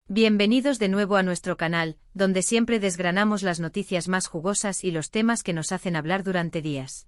Bienvenidos de nuevo a nuestro canal, donde siempre desgranamos las noticias más jugosas y los temas que nos hacen hablar durante días.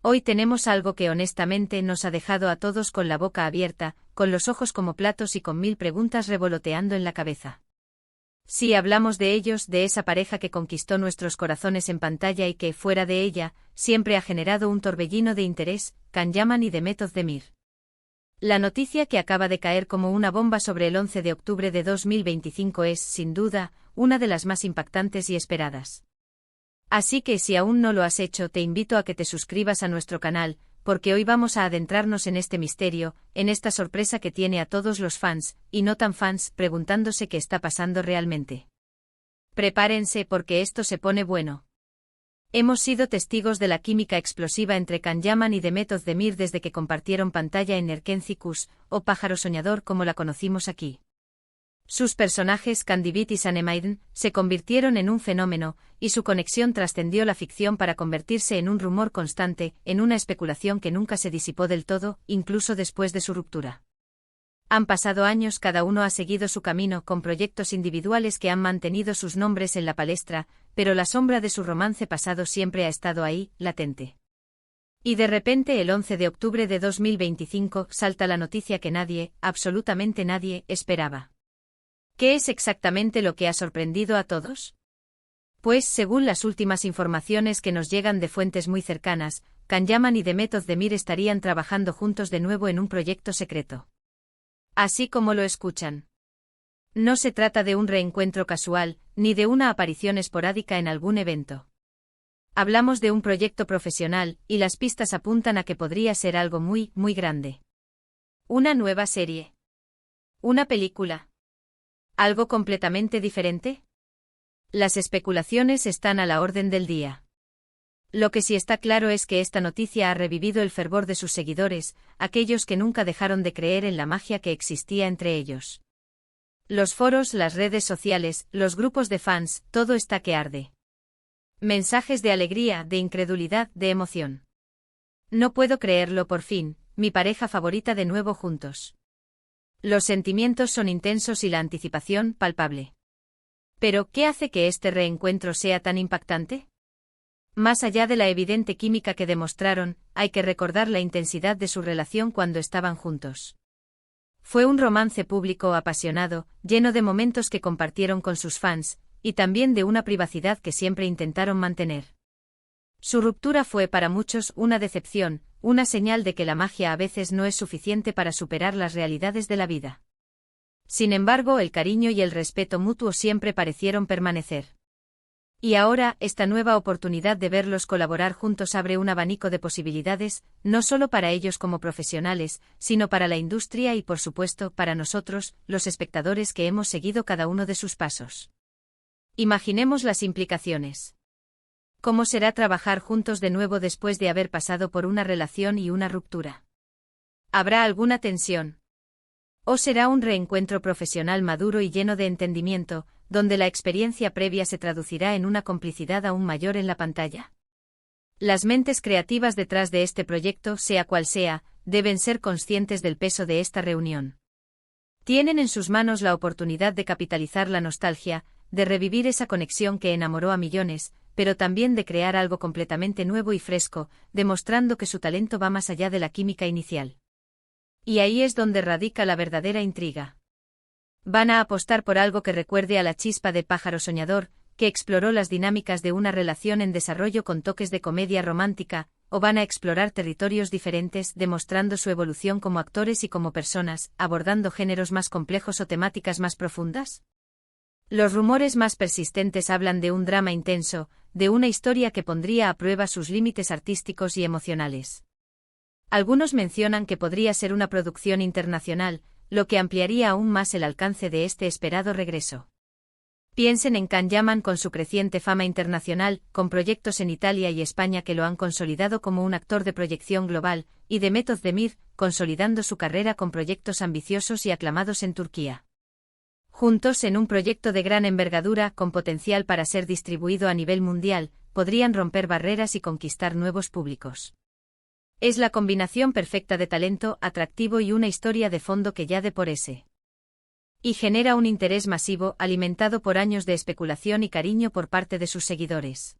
Hoy tenemos algo que honestamente nos ha dejado a todos con la boca abierta, con los ojos como platos y con 1000 preguntas revoloteando en la cabeza. Sí, hablamos de ellos, de esa pareja que conquistó nuestros corazones en pantalla y que, fuera de ella, siempre ha generado un torbellino de interés, Can Yaman y Demet Özdemir. La noticia que acaba de caer como una bomba sobre el 11 de octubre de 2025 es, sin duda, una de las más impactantes y esperadas. Así que si aún no lo has hecho, te invito a que te suscribas a nuestro canal, porque hoy vamos a adentrarnos en este misterio, en esta sorpresa que tiene a todos los fans, y no tan fans, preguntándose qué está pasando realmente. Prepárense porque esto se pone bueno. Hemos sido testigos de la química explosiva entre Can Yaman y Demet Özdemir desde que compartieron pantalla en Erkenci Kuş, o Pájaro Soñador como la conocimos aquí. Sus personajes, Candivit y Sanemiden, se convirtieron en un fenómeno, y su conexión trascendió la ficción para convertirse en un rumor constante, en una especulación que nunca se disipó del todo, incluso después de su ruptura. Han pasado años, cada uno ha seguido su camino con proyectos individuales que han mantenido sus nombres en la palestra, pero la sombra de su romance pasado siempre ha estado ahí, latente. Y de repente el 11 de octubre de 2025 salta la noticia que nadie, absolutamente nadie, esperaba. ¿Qué es exactamente lo que ha sorprendido a todos? Pues, según las últimas informaciones que nos llegan de fuentes muy cercanas, Can Yaman y Demet Özdemir estarían trabajando juntos de nuevo en un proyecto secreto. Así como lo escuchan. No se trata de un reencuentro casual, ni de una aparición esporádica en algún evento. Hablamos de un proyecto profesional, y las pistas apuntan a que podría ser algo muy, muy grande. ¿Una nueva serie? ¿Una película? ¿Algo completamente diferente? Las especulaciones están a la orden del día. Lo que sí está claro es que esta noticia ha revivido el fervor de sus seguidores, aquellos que nunca dejaron de creer en la magia que existía entre ellos. Los foros, las redes sociales, los grupos de fans, todo está que arde. Mensajes de alegría, de incredulidad, de emoción. No puedo creerlo, por fin, mi pareja favorita de nuevo juntos. Los sentimientos son intensos y la anticipación, palpable. Pero, ¿qué hace que este reencuentro sea tan impactante? Más allá de la evidente química que demostraron, hay que recordar la intensidad de su relación cuando estaban juntos. Fue un romance público apasionado, lleno de momentos que compartieron con sus fans, y también de una privacidad que siempre intentaron mantener. Su ruptura fue para muchos una decepción, una señal de que la magia a veces no es suficiente para superar las realidades de la vida. Sin embargo, el cariño y el respeto mutuo siempre parecieron permanecer. Y ahora, esta nueva oportunidad de verlos colaborar juntos abre un abanico de posibilidades, no solo para ellos como profesionales, sino para la industria y, por supuesto, para nosotros, los espectadores que hemos seguido cada uno de sus pasos. Imaginemos las implicaciones. ¿Cómo será trabajar juntos de nuevo después de haber pasado por una relación y una ruptura? ¿Habrá alguna tensión? ¿O será un reencuentro profesional maduro y lleno de entendimiento, donde la experiencia previa se traducirá en una complicidad aún mayor en la pantalla? Las mentes creativas detrás de este proyecto, sea cual sea, deben ser conscientes del peso de esta reunión. Tienen en sus manos la oportunidad de capitalizar la nostalgia, de revivir esa conexión que enamoró a millones, pero también de crear algo completamente nuevo y fresco, demostrando que su talento va más allá de la química inicial. Y ahí es donde radica la verdadera intriga. ¿Van a apostar por algo que recuerde a la chispa de Pájaro Soñador, que exploró las dinámicas de una relación en desarrollo con toques de comedia romántica, o van a explorar territorios diferentes, demostrando su evolución como actores y como personas, abordando géneros más complejos o temáticas más profundas? Los rumores más persistentes hablan de un drama intenso, de una historia que pondría a prueba sus límites artísticos y emocionales. Algunos mencionan que podría ser una producción internacional, lo que ampliaría aún más el alcance de este esperado regreso. Piensen en Can Yaman con su creciente fama internacional, con proyectos en Italia y España que lo han consolidado como un actor de proyección global, y Demet Özdemir, consolidando su carrera con proyectos ambiciosos y aclamados en Turquía. Juntos en un proyecto de gran envergadura, con potencial para ser distribuido a nivel mundial, podrían romper barreras y conquistar nuevos públicos. Es la combinación perfecta de talento, atractivo y una historia de fondo que ya de por ese Y genera un interés masivo, alimentado por años de especulación y cariño por parte de sus seguidores.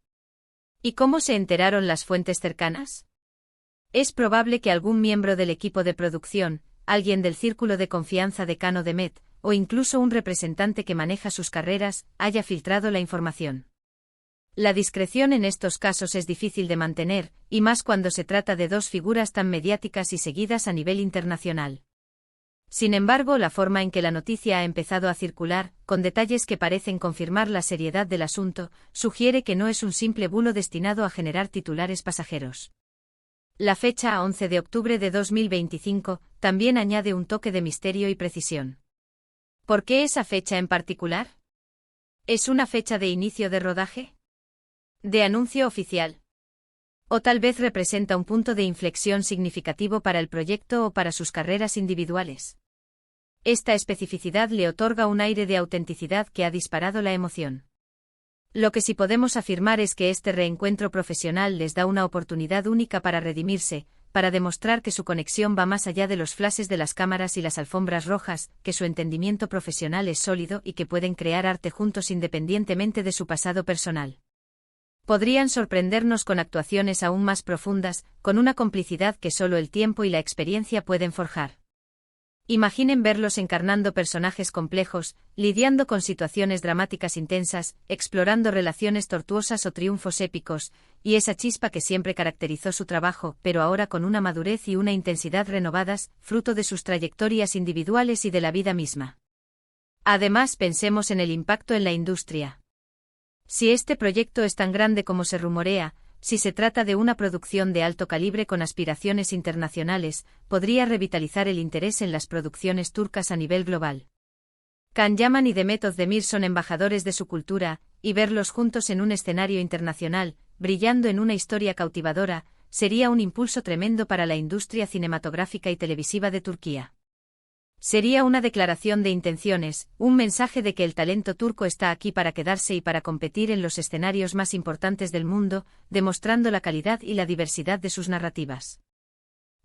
¿Y cómo se enteraron las fuentes cercanas? Es probable que algún miembro del equipo de producción, alguien del círculo de confianza de Cano Demet, o incluso un representante que maneja sus carreras, haya filtrado la información. La discreción en estos casos es difícil de mantener, y más cuando se trata de dos figuras tan mediáticas y seguidas a nivel internacional. Sin embargo, la forma en que la noticia ha empezado a circular, con detalles que parecen confirmar la seriedad del asunto, sugiere que no es un simple bulo destinado a generar titulares pasajeros. La fecha 11 de octubre de 2025 también añade un toque de misterio y precisión. ¿Por qué esa fecha en particular? ¿Es una fecha de inicio de rodaje? ¿De anuncio oficial? ¿O tal vez representa un punto de inflexión significativo para el proyecto o para sus carreras individuales? Esta especificidad le otorga un aire de autenticidad que ha disparado la emoción. Lo que sí podemos afirmar es que este reencuentro profesional les da una oportunidad única para redimirse, para demostrar que su conexión va más allá de los flashes de las cámaras y las alfombras rojas, que su entendimiento profesional es sólido y que pueden crear arte juntos independientemente de su pasado personal. Podrían sorprendernos con actuaciones aún más profundas, con una complicidad que solo el tiempo y la experiencia pueden forjar. Imaginen verlos encarnando personajes complejos, lidiando con situaciones dramáticas intensas, explorando relaciones tortuosas o triunfos épicos, y esa chispa que siempre caracterizó su trabajo, pero ahora con una madurez y una intensidad renovadas, fruto de sus trayectorias individuales y de la vida misma. Además, pensemos en el impacto en la industria. Si este proyecto es tan grande como se rumorea, si se trata de una producción de alto calibre con aspiraciones internacionales, podría revitalizar el interés en las producciones turcas a nivel global. Can Yaman y Demet Özdemir son embajadores de su cultura, y verlos juntos en un escenario internacional, brillando en una historia cautivadora, sería un impulso tremendo para la industria cinematográfica y televisiva de Turquía. Sería una declaración de intenciones, un mensaje de que el talento turco está aquí para quedarse y para competir en los escenarios más importantes del mundo, demostrando la calidad y la diversidad de sus narrativas.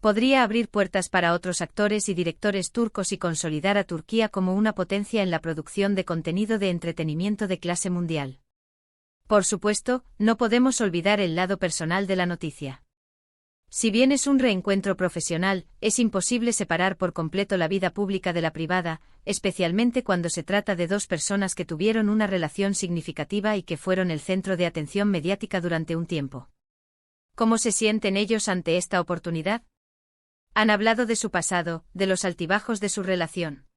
Podría abrir puertas para otros actores y directores turcos y consolidar a Turquía como una potencia en la producción de contenido de entretenimiento de clase mundial. Por supuesto, no podemos olvidar el lado personal de la noticia. Si bien es un reencuentro profesional, es imposible separar por completo la vida pública de la privada, especialmente cuando se trata de dos personas que tuvieron una relación significativa y que fueron el centro de atención mediática durante un tiempo. ¿Cómo se sienten ellos ante esta oportunidad? Han hablado de su pasado, de los altibajos de su relación.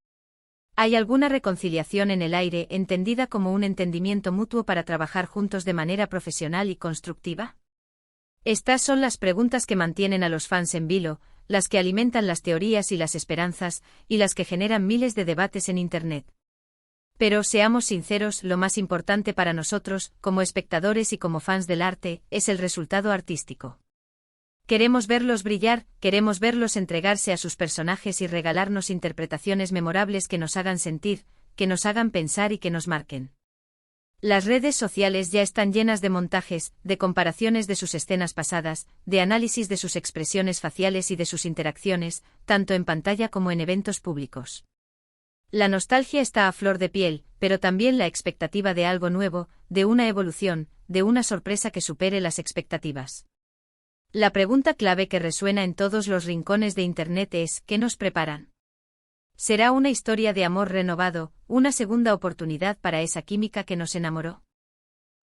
¿Hay alguna reconciliación en el aire, entendida como un entendimiento mutuo para trabajar juntos de manera profesional y constructiva? Estas son las preguntas que mantienen a los fans en vilo, las que alimentan las teorías y las esperanzas, y las que generan miles de debates en Internet. Pero seamos sinceros, lo más importante para nosotros, como espectadores y como fans del arte, es el resultado artístico. Queremos verlos brillar, queremos verlos entregarse a sus personajes y regalarnos interpretaciones memorables que nos hagan sentir, que nos hagan pensar y que nos marquen. Las redes sociales ya están llenas de montajes, de comparaciones de sus escenas pasadas, de análisis de sus expresiones faciales y de sus interacciones, tanto en pantalla como en eventos públicos. La nostalgia está a flor de piel, pero también la expectativa de algo nuevo, de una evolución, de una sorpresa que supere las expectativas. La pregunta clave que resuena en todos los rincones de Internet es: ¿qué nos preparan? ¿Será una historia de amor renovado, una segunda oportunidad para esa química que nos enamoró?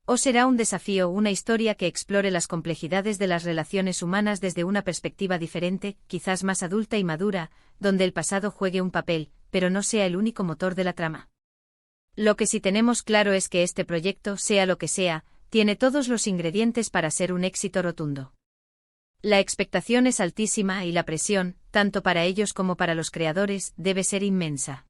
¿O será un desafío, una historia que explore las complejidades de las relaciones humanas desde una perspectiva diferente, quizás más adulta y madura, donde el pasado juegue un papel, pero no sea el único motor de la trama? Lo que sí tenemos claro es que este proyecto, sea lo que sea, tiene todos los ingredientes para ser un éxito rotundo. La expectación es altísima y la presión, tanto para ellos como para los creadores, debe ser inmensa.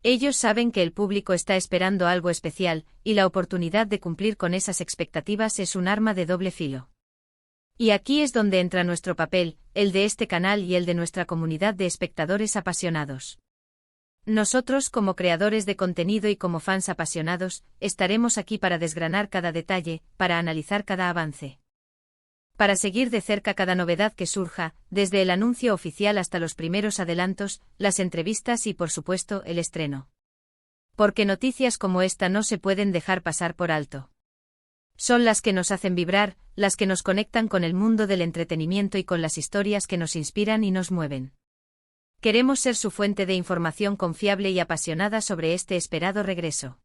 Ellos saben que el público está esperando algo especial, y la oportunidad de cumplir con esas expectativas es un arma de doble filo. Y aquí es donde entra nuestro papel, el de este canal y el de nuestra comunidad de espectadores apasionados. Nosotros, como creadores de contenido y como fans apasionados, estaremos aquí para desgranar cada detalle, para analizar cada avance. Para seguir de cerca cada novedad que surja, desde el anuncio oficial hasta los primeros adelantos, las entrevistas y por supuesto el estreno. Porque noticias como esta no se pueden dejar pasar por alto. Son las que nos hacen vibrar, las que nos conectan con el mundo del entretenimiento y con las historias que nos inspiran y nos mueven. Queremos ser su fuente de información confiable y apasionada sobre este esperado regreso.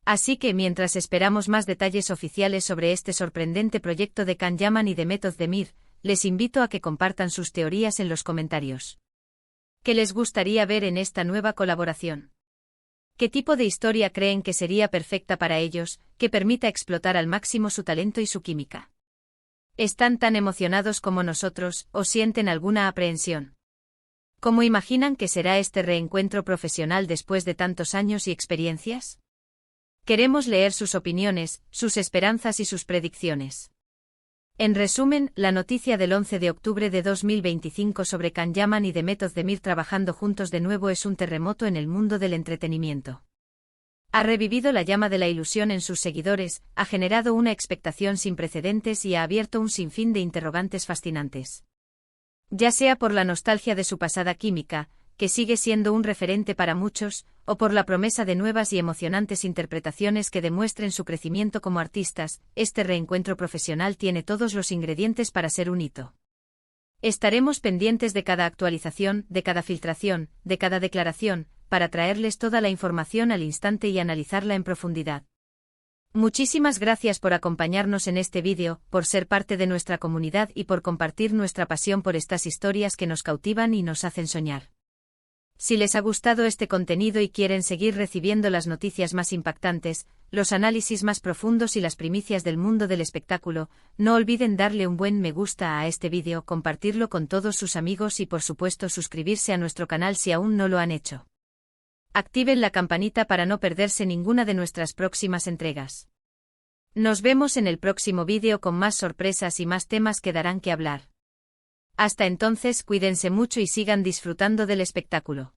Así que mientras esperamos más detalles oficiales sobre este sorprendente proyecto de Can Yaman y de Method Demir, les invito a que compartan sus teorías en los comentarios. ¿Qué les gustaría ver en esta nueva colaboración? ¿Qué tipo de historia creen que sería perfecta para ellos, que permita explotar al máximo su talento y su química? ¿Están tan emocionados como nosotros, o sienten alguna aprehensión? ¿Cómo imaginan que será este reencuentro profesional después de tantos años y experiencias? Queremos leer sus opiniones, sus esperanzas y sus predicciones. En resumen, la noticia del 11 de octubre de 2025 sobre Can Yaman y The Method Demir trabajando juntos de nuevo es un terremoto en el mundo del entretenimiento. Ha revivido la llama de la ilusión en sus seguidores, ha generado una expectación sin precedentes y ha abierto un sinfín de interrogantes fascinantes. Ya sea por la nostalgia de su pasada química, que sigue siendo un referente para muchos, o por la promesa de nuevas y emocionantes interpretaciones que demuestren su crecimiento como artistas, este reencuentro profesional tiene todos los ingredientes para ser un hito. Estaremos pendientes de cada actualización, de cada filtración, de cada declaración, para traerles toda la información al instante y analizarla en profundidad. Muchísimas gracias por acompañarnos en este vídeo, por ser parte de nuestra comunidad y por compartir nuestra pasión por estas historias que nos cautivan y nos hacen soñar. Si les ha gustado este contenido y quieren seguir recibiendo las noticias más impactantes, los análisis más profundos y las primicias del mundo del espectáculo, no olviden darle un buen me gusta a este vídeo, compartirlo con todos sus amigos y por supuesto suscribirse a nuestro canal si aún no lo han hecho. Activen la campanita para no perderse ninguna de nuestras próximas entregas. Nos vemos en el próximo vídeo con más sorpresas y más temas que darán que hablar. Hasta entonces, cuídense mucho y sigan disfrutando del espectáculo.